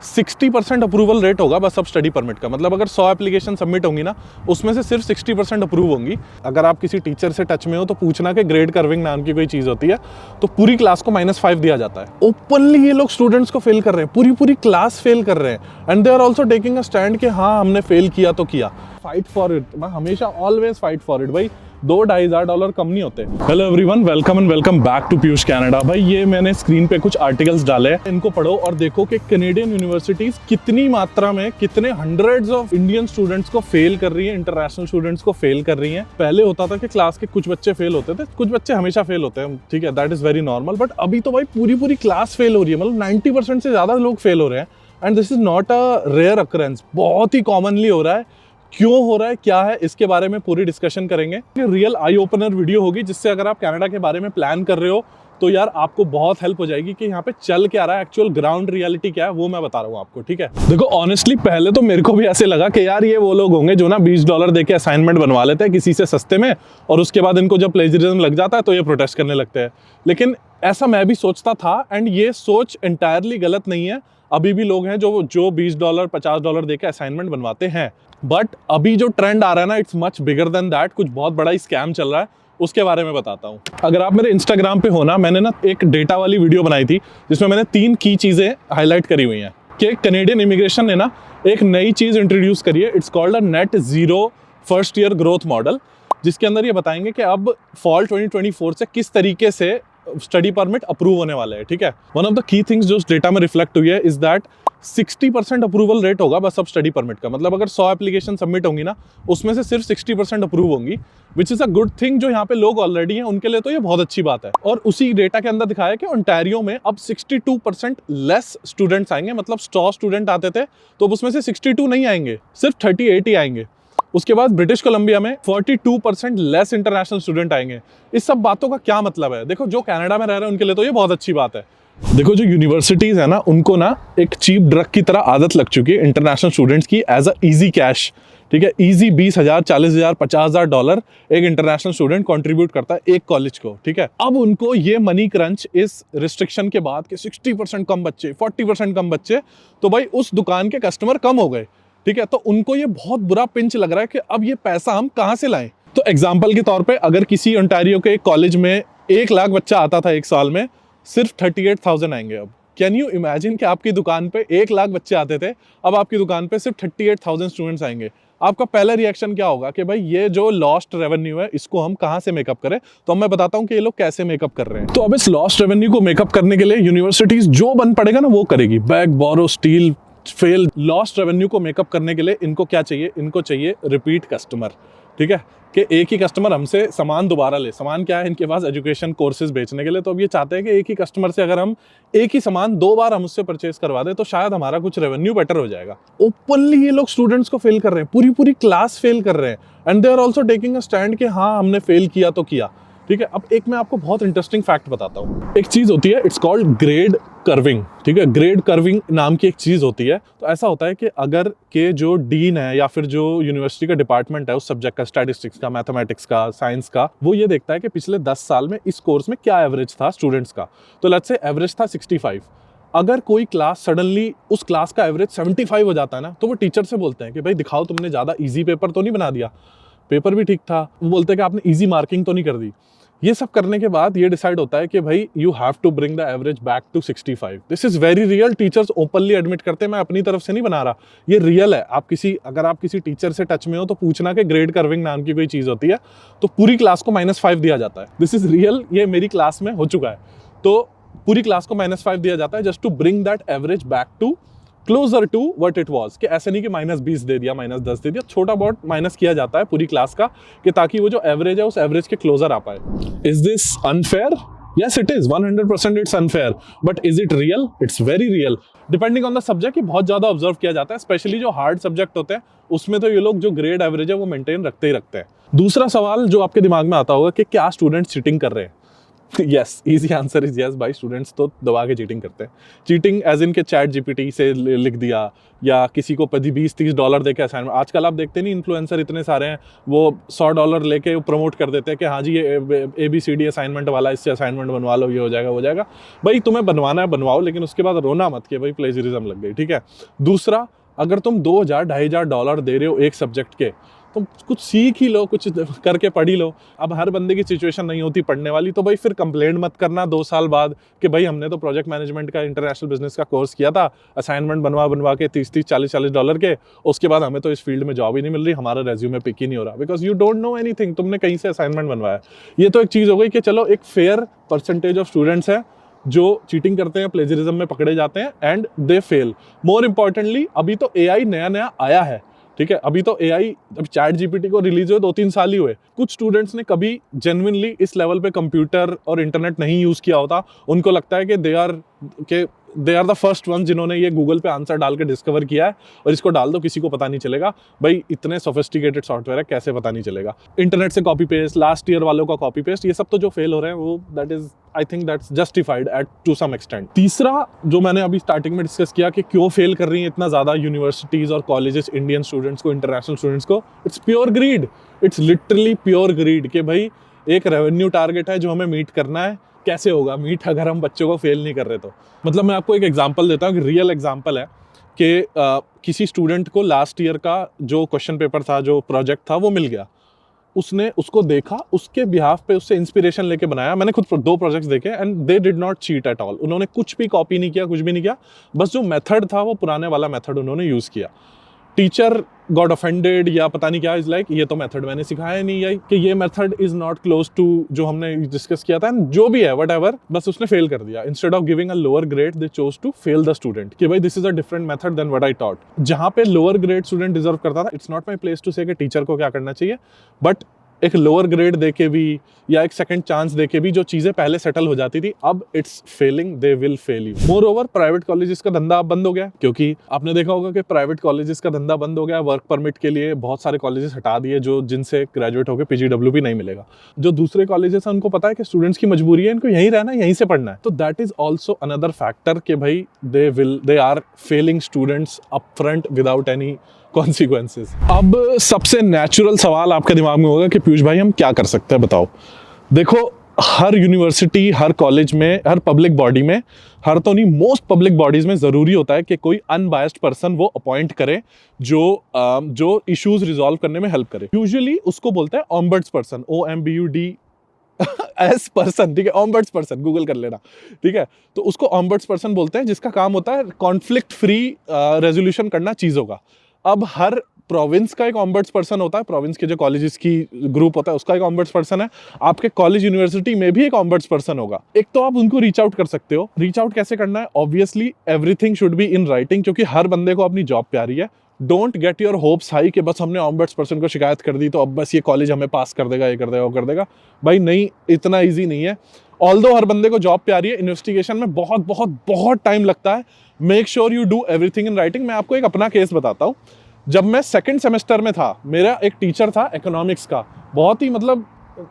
60% approval rate होगा बस अब स्टडी परमिट का। मतलब अगर 100 एप्लीकेशन सबमिट होंगी ना, उसमें से सिर्फ 60% अप्रूव होंगी। अगर आप किसी टीचर से टच में हो तो पूछना कि ग्रेड कर्विंग नाम की कोई चीज़ होती है, तो पूरी क्लास को -5 दिया जाता है। ओपनली ये लोग स्टूडेंट्स को फेल कर रहे हैं, पूरी पूरी क्लास फेल कर रहे हैं। And they are also taking a stand कि हाँ हमने फेल किया तो किया। फाइट फॉर इट, मैं हमेशा ऑलवेज फाइट फॉर इट भाई। $2-2.5 कम नहीं होते। Hello everyone, welcome and welcome back to Piyush Canada. भाई ये मैंने स्क्रीन पे कुछ आर्टिकल्स डाले हैं, इनको पढ़ो और देखो कि कनेडियन यूनिवर्सिटीज कितनी मात्रा में कितने हंड्रेड्स ऑफ इंडियन स्टूडेंट्स को फेल कर रही है, इंटरनेशनल स्टूडेंट्स को फेल कर रही हैं। पहले होता था कि क्लास के कुछ बच्चे फेल होते थे, कुछ बच्चे हमेशा फेल होते हैं, ठीक है, that is very normal. But अभी तो भाई पूरी पूरी क्लास फेल हो रही है, मतलब 90% से ज्यादा लोग फेल हो रहे हैं। And this is not a rare occurrence, बहुत ही कॉमनली हो रहा है। क्यों हो रहा है, क्या है, इसके बारे में पूरी डिस्कशन करेंगे। ये रियल आई ओपनर वीडियो होगी, जिससे अगर आप कनाडा के बारे में प्लान कर रहे हो तो यार आपको बहुत हेल्प हो जाएगी कि यहाँ पे चल क्या रहा है, एक्चुअल ग्राउंड रियलिटी क्या है, वो मैं बता रहा हूँ आपको, ठीक है। देखो ऑनेस्टली पहले तो मेरे को भी ऐसे लगा कि यार ये वो लोग होंगे जो ना $20 देके असाइनमेंट बनवा लेते हैं किसी से सस्ते में, और उसके बाद इनको जब प्लेजरिज्म लग जाता है तो ये प्रोटेस्ट करने लगते हैं। लेकिन ऐसा मैं भी सोचता था, एंड ये सोच एंटायरली गलत नहीं है। अभी भी लोग हैं जो $20 $50 देके असाइनमेंट बनवाते हैं। बट अभी जो ट्रेंड आ रहा है ना, it's much bigger than that. कुछ बहुत बड़ा ही स्कैम चल रहा है, उसके बारे में बताता हूँ। अगर आप मेरे इंस्टाग्राम पे हो ना, मैंने ना एक डेटा वाली वीडियो बनाई थी जिसमें मैंने 3 की चीज़ें हाईलाइट करी हुई हैं कि कनेडियन इमिग्रेशन ने ना एक नई चीज़ इंट्रोड्यूस करी है। It's called a net zero first year growth model, जिसके अंदर ये बताएंगे कि अब फॉल 2024 से किस तरीके से स्टडी परमिट अप्रूव होने वाले हैं, ठीक है। One of the key things जो उस डेटा में रिफ्लेक्ट हुई है इज दैट 60% अप्रूवल रेट होगा बस अब स्टडी परमिट का। मतलब अगर 100 एप्लीकेशन सबमिट होंगी ना, उसमें से सिर्फ 60% अप्रूव होंगी, which is a good thing. जो यहाँ पे लोग ऑलरेडी हैं उनके लिए तो ये बहुत अच्छी बात है। और उसी डेटा के अंदर दिखाया कि ओंटारियो में अब 62% लेस स्टूडेंट्स आएंगे। मतलब 100 स्टूडेंट आते थे तो उसमें से 62 नहीं आएंगे, सिर्फ 38 ही आएंगे। उसके बाद ब्रिटिश कोलंबिया में 42% लेस इंटरनेशनल स्टूडेंट आएंगे। इस सब बातों का क्या मतलब है? देखो जो कनाडा में रह रहे हैं उनके लिए तो ये बहुत अच्छी बात है। देखो जो यूनिवर्सिटीज है ना, उनको ना एक चीप ड्रग की तरह आदत लग चुकी है इंटरनेशनल स्टूडेंट्स की, एज अ इजी कैश, ठीक है। इजी $20,000 $40,000 $50,000 एक इंटरनेशनल स्टूडेंट कंट्रीब्यूट करता है एक कॉलेज को, ठीक है। अब उनको ये मनी क्रंच इस रिस्ट्रिक्शन के बाद कि 60% कम बच्चे, 40% कम बच्चे, तो भाई उस दुकान के कस्टमर कम हो गए, ठीक है। तो उनको ये बहुत बुरा पिंच लग रहा है कि अब ये पैसा हम कहाँ से लाएं। तो एग्जाम्पल के तौर पे अगर किसी ओंटारियो के एक कॉलेज में 1 लाख बच्चा आता था एक साल में, सिर्फ 38,000 आएंगे अब। कैन यू इमेजिन कि आपकी दुकान पे 1 लाख बच्चे आते थे, अब आपकी दुकान पे सिर्फ 38,000 स्टूडेंट्स आएंगे। आपका पहला रिएक्शन क्या होगा कि भाई ये जो लॉस्ट रेवेन्यू है इसको हम कहाँ से मेकअप करें। तो अब मैं बताता हूँ कि ये लोग कैसे मेकअप कर रहे हैं। तो अब इस लॉस्ट रेवेन्यू को मेकअप करने के लिए यूनिवर्सिटीज जो बन पड़ेगा ना वो करेगी, beg borrow steal fail. Lost revenue को मेकअप करने के लिए इनको क्या चाहिए? इनको चाहिए रिपीट कस्टमर, ठीक है, कि एक ही कस्टमर हमसे सामान दोबारा ले। सामान क्या है इनके पास? एजुकेशन कोर्सेज बेचने के लिए। तो अब ये चाहते हैं कि एक ही कस्टमर से अगर हम एक ही सामान 2 बार हम उससे परचेज करवा दें तो शायद हमारा कुछ रेवेन्यू बेटर हो जाएगा। ओपनली ये लोग स्टूडेंट्स को फेल कर रहे हैं, पूरी पूरी क्लास फेल कर रहे हैं। And they are also taking a stand कि हाँ हमने फेल किया तो किया, ठीक है। अब एक मैं आपको बहुत इंटरेस्टिंग फैक्ट बताता हूँ। एक चीज होती है, इट्स कॉल्ड ग्रेड कर्विंग, ठीक है। ग्रेड कर्विंग नाम की एक चीज होती है। तो ऐसा होता है कि अगर के जो डीन है या फिर जो यूनिवर्सिटी का डिपार्टमेंट है उस सब्जेक्ट का, स्टैटिस्टिक्स का, मैथमेटिक्स का, साइंस का, वो ये देखता है कि पिछले 10 साल में इस कोर्स में क्या एवरेज था स्टूडेंट्स का। तो लेट्स से एवरेज था 65। अगर कोई क्लास सडनली उस क्लास का एवरेज 75 हो जाता है ना, तो वो टीचर से बोलते हैं कि भाई दिखाओ तुमने ज्यादा ईजी पेपर तो नहीं बना दिया, पेपर भी ठीक था। वो बोलते हैं कि आपने ईजी मार्किंग तो नहीं कर दी। ये सब करने के बाद ये डिसाइड होता है कि भाई you have to bring the average back to 65। This is very real. Teachers openly admit करते हैं, मैं अपनी तरफ से नहीं बना रहा, ये रियल है। अगर आप किसी टीचर से टच में हो तो पूछना कि ग्रेड कर्विंग नाम की कोई चीज होती है, तो पूरी क्लास को -5 दिया जाता है। दिस इज रियल, ये मेरी क्लास में हो चुका है। तो पूरी क्लास को -5 दिया जाता है just to bring that average back to closer to what it was. कि ऐसे नहीं कि -20 दे दिया, -10 दे दिया, छोटा बहुत माइनस किया जाता है पूरी क्लास का, कि ताकि वो जो एवरेज है उस एवरेज के क्लोजर आ पाए। Is this unfair? Yes, it is 100% it's unfair, but is it real? It's very real. Depending on the subject, ये बहुत ज़्यादा ऑब्जर्व किया जाता है, स्पेशली जो हार्ड सब्जेक्ट होते हैं उसमें तो ये लोग जो ग्रेड एवरेज है वो मेंटेन रखते ही रखते हैं। दूसरा सवाल जो आपके दिमाग में आता होगा कि क्या स्टूडेंट चीटिंग कर रहे हैं? Yes, easy answer is yes भाई। स्टूडेंट्स तो दबा के चीटिंग करते हैं। चीटिंग एज इन के चैट जीपीटी से लिख दिया, या किसी को $20-30 देके असाइनमेंट। आजकल आप देखते नहीं, इन्फ्लुएंसर इतने सारे हैं, वो $100 लेके प्रमोट कर देते हैं कि हाँ जी ये ABCD असाइनमेंट वाला, इससे असाइनमेंट बनवा लो, ये हो जाएगा, वो हो जाएगा। भाई तुम्हें बनवाना है बनवाओ, लेकिन उसके बाद रोना मत कि भाई प्लेजरिज्म लग गई, ठीक है। दूसरा, अगर तुम $2,000-$2,500 दे रहे हो एक सब्जेक्ट के, तो कुछ सीख ही लो, कुछ करके पढ़ ही लो। अब हर बंदे की सिचुएशन नहीं होती पढ़ने वाली, तो भाई फिर कंप्लेंट मत करना 2 साल बाद कि भाई हमने तो प्रोजेक्ट मैनेजमेंट का, इंटरनेशनल बिजनेस का कोर्स किया था, असाइनमेंट बनवा के $30-40 के, उसके बाद हमें तो इस फील्ड में जॉब ही नहीं मिल रही, हमारा रेज्यूमे पिक ही नहीं हो रहा, because you don't know anything, तुमने कहीं से असाइनमेंट बनवाया। ये तो एक चीज़ हो गई कि चलो एक फेयर परसेंटेज ऑफ स्टूडेंट्स है जो चीटिंग करते हैं, प्लेजरिज्म में पकड़े जाते हैं and they fail. More importantly, अभी तो AI नया आया है, ठीक है। अभी तो AI, अब चैट जीपीटी को रिलीज हुए 2-3 साल ही हुए। कुछ स्टूडेंट्स ने कभी जेन्युइनली इस लेवल पे कंप्यूटर और इंटरनेट नहीं यूज किया होता, उनको लगता है कि they are the first one जिन्होंने ये गूगल पे आंसर डाल के डिस्कवर किया है, और इसको डाल दो, किसी को पता नहीं चलेगा। भाई इतने सोफिस्टिकेटेड सॉफ्टवेयर है, कैसे पता नहीं चलेगा। इंटरनेट से कॉपी पेस्ट, लास्ट ईयर वालों का कॉपी पेस्ट, ये सब तो जो फेल हो रहे हैं वो that is, I think that's justified at to some extent. तीसरा जो मैंने अभी स्टार्टिंग में डिस्कस किया कि क्यों फेल कर रही है इतना ज्यादा यूनिवर्सिटीज और कॉलेजेस इंडियन स्टूडेंट्स को, इंटरनेशनल स्टूडेंट्स को, it's pure greed. It's literally pure greed कि भाई एक रेवेन्यू टारगेट है जो हमें मीट करना है। कैसे होगा मीट अगर हम बच्चों को फेल नहीं कर रहे? तो मतलब मैं आपको एक एग्जांपल देता हूँ, रियल एग्जांपल है कि किसी स्टूडेंट को लास्ट ईयर का जो क्वेश्चन पेपर था, जो प्रोजेक्ट था, वो मिल गया। उसने उसको देखा, उसके बिहाफ पे उससे इंस्पिरेशन लेके बनाया। मैंने खुद 2 प्रोजेक्ट्स देखे and they did not cheat at all. उन्होंने कुछ भी कॉपी नहीं किया, कुछ भी नहीं किया, बस जो मेथड था वो पुराने वाला मेथड उन्होंने यूज़ किया। टीचर गॉट ऑफेंडेड या पता नहीं क्या, इज लाइक ये तो मेथड मैंने सिखाया नहीं है, कि ये method is not close to जो हमने डिस्कस किया था, जो भी है व्हाटएवर, बस उसने फेल कर दिया। Instead of giving a lower grade they chose to fail the student कि भाई this is a different method than what I taught. जहां पे लोअर ग्रेड स्टूडेंट डिजर्व करता था, it's not my place to say कि teacher को क्या करना चाहिए, बट एक लोअर ग्रेड देके भी या एक सेकंड चांस देके भी जो चीजें पहले सेटल हो जाती थी, अब it's failing, they will fail you. Moreover, private colleges का धंधा अब बंद हो गया, क्योंकि आपने देखा होगा कि प्राइवेट कॉलेजेस का धंधा बंद हो गया। वर्क परमिट के लिए बहुत सारे कॉलेजेस हटा दिए, जो जिनसे ग्रेजुएट होकर PGWP नहीं मिलेगा। जो दूसरे कॉलेजेस हैं उनको पता है कि स्टूडेंट्स की मजबूरी है, इनको यहीं रहना है, यहीं से पढ़ना है, तो that is also another factor कि भाई they are failing students upfront without any consequences. अब सबसे नेचुरल सवाल आपके दिमाग में होगा कि पीयूष भाई हम क्या कर सकते हैं, बताओ। देखो, हर यूनिवर्सिटी, हर कॉलेज में, हर पब्लिक बॉडी में, हर तो नहीं, मोस्ट पब्लिक बॉडीज में जरूरी होता है कि कोई अनबायस्ड पर्सन वो अपॉइंट करे जो इश्यूज रिजॉल्व करने में हेल्प करे। यूजुअली उसको बोलते हैं ombuds person, OMBUD S person, ठीक है, ऑम्बड्स पर्सन, गूगल कर लेना, ठीक है। तो उसको ऑम्बड्स पर्सन बोलते हैं, जिसका काम होता है कॉन्फ्लिक्ट फ्री रेजोल्यूशन करना चीजों का। अब हर प्रोविंस का एक ऑम्बड्स पर्सन होता है, प्रोविंस के जो कॉलेजेस की ग्रुप होता है उसका एक ऑम्बड्स पर्सन है। आपके कॉलेज यूनिवर्सिटी में भी एक ऑम्बड्स पर्सन होगा। एक तो आप उनको रीच आउट कर सकते हो। रीच आउट कैसे करना है? Obviously everything should be in writing, क्योंकि हर बंदे को अपनी जॉब प्यारी है। Don't get your hopes high कि बस हमने ऑम्बड्स पर्सन को शिकायत कर दी तो अब बस ये कॉलेज हमें पास कर देगा, ये कर देगा, वो कर देगा। भाई नहीं, इतना ईजी नहीं है। ऑल्दो हर बंदे को जॉब प्यारी है, इन्वेस्टिगेशन में बहुत बहुत बहुत टाइम लगता है। Make sure you do everything in writing. मैं आपको एक अपना केस बताता हूँ। जब मैं सेकंड सेमेस्टर में था, मेरा एक टीचर था इकोनॉमिक्स का, बहुत ही मतलब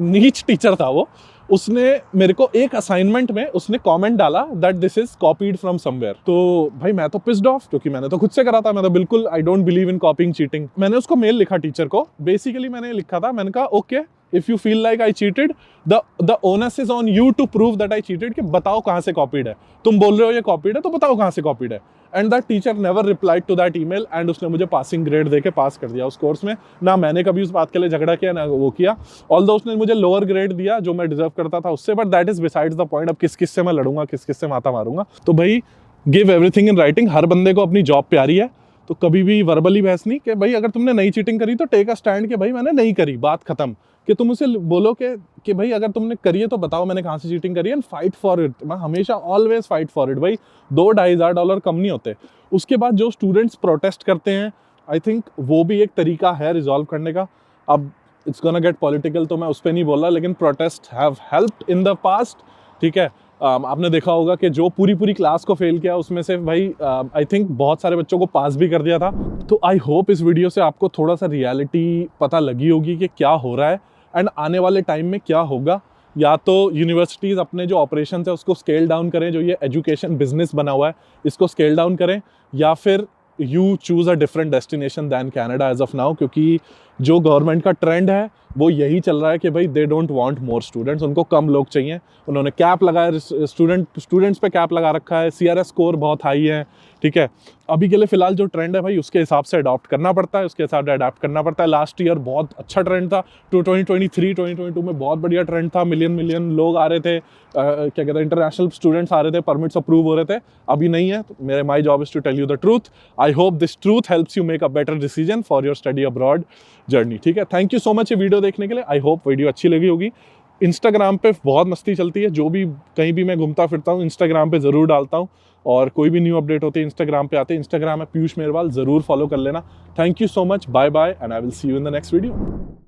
नीच टीचर था वो। उसने मेरे को एक असाइनमेंट में उसने कमेंट डाला that this is copied from somewhere. तो भाई मैं तो पिस्ड ऑफ, क्योंकि मैंने तो खुद से करा था। मैं तो बिल्कुल I don't believe in कॉपिंग, cheating. मैंने उसको मेल लिखा टीचर को। बेसिकली मैंने लिखा था, मैंने कहा okay, if you feel like I cheated, the onus is on you to prove that I cheated, कि बताओ कहां से कॉपीड है। तुम बोल रहे हो ये कॉपीड है, तो बताओ कहां से कॉपीड है। And that teacher never replied to that email, and उसने मुझे पासिंग ग्रेड देके पास कर दिया उस कोर्स में। ना मैंने कभी उस बात के लिए झगड़ा किया, ना वो किया। ऑल्दो उसने मुझे लोअर ग्रेड दिया जो मैं डिजर्व करता था उससे, but that is besides the point. अब किस किस से मैं लड़ूंगा, किस किस से माथा मारूंगा। तो भाई गिव एवरीथिंग इन राइटिंग। हर बंदे को अपनी जॉब प्यारी है, तो कभी भी वर्बली बहस नहीं कि भाई अगर तुमने नहीं चीटिंग करी तो टेक अ स्टैंड कि भाई मैंने नहीं करी, बात खत्म। कि तुम उसे बोलो कि भाई अगर तुमने करी है तो बताओ मैंने कहाँ से चीटिंग करी है, एंड फाइट फॉर इट। मैं हमेशा ऑलवेज फाइट फॉर इट। भाई $2-2,500 कम नहीं होते। उसके बाद जो स्टूडेंट्स प्रोटेस्ट करते हैं, आई थिंक वो भी एक तरीका है रिजॉल्व करने का। अब इट्स गोना गेट पॉलिटिकल, तो मैं उस पर नहीं बोल रहा, लेकिन protest have helped in the past, ठीक है। आपने देखा होगा कि जो पूरी क्लास को फेल किया उसमें से भाई आई थिंक बहुत सारे बच्चों को पास भी कर दिया था। तो आई होप इस वीडियो से आपको थोड़ा सा रियलिटी पता लगी होगी कि क्या हो रहा है एंड आने वाले टाइम में क्या होगा। या तो यूनिवर्सिटीज़ अपने जो ऑपरेशन है उसको स्केल डाउन करें, जो ये एजुकेशन बिजनेस बना हुआ है इसको स्केल डाउन करें, या फिर you choose a different destination than Canada as of now, क्योंकि जो गवर्नमेंट का ट्रेंड है वो यही चल रहा है कि भाई they don't want more students, उनको कम लोग चाहिए। उन्होंने कैप लगाया, स्टूडेंट्स पे कैप लगा रखा है, CRS स्कोर बहुत हाई है, ठीक है। अभी के लिए फिलहाल जो ट्रेंड है भाई उसके हिसाब से अडॉप्ट करना पड़ता है, उसके हिसाब से अडॉप्ट करना पड़ता है। लास्ट ईयर बहुत अच्छा ट्रेंड था, 2023-2022 में बहुत बढ़िया ट्रेंड था, मिलियन लोग आ रहे थे, क्या कहते हैं, इंटरनेशनल स्टूडेंट्स आ रहे थे, परमिट्स अप्रूव हो रहे थे। अभी नहीं है, तो मेरे my job is to tell you the truth. I hope this truth helps you make a better decision for your study abroad journey, ठीक है। थैंक यू सो मच ये वीडियो देखने के लिए, आई होप वीडियो अच्छी लगी होगी। Instagram पे बहुत मस्ती चलती है, जो भी कहीं भी मैं घूमता फिरता हूँ इंस्टाग्राम पे ज़रूर डालता हूँ, और कोई भी न्यू अपडेट होती है इंस्टाग्राम पे आते हैं। इंस्टाग्राम है पीयूष मेरवाल, ज़रूर फॉलो कर लेना। Thank you so much, bye bye, and I will see you in the next video.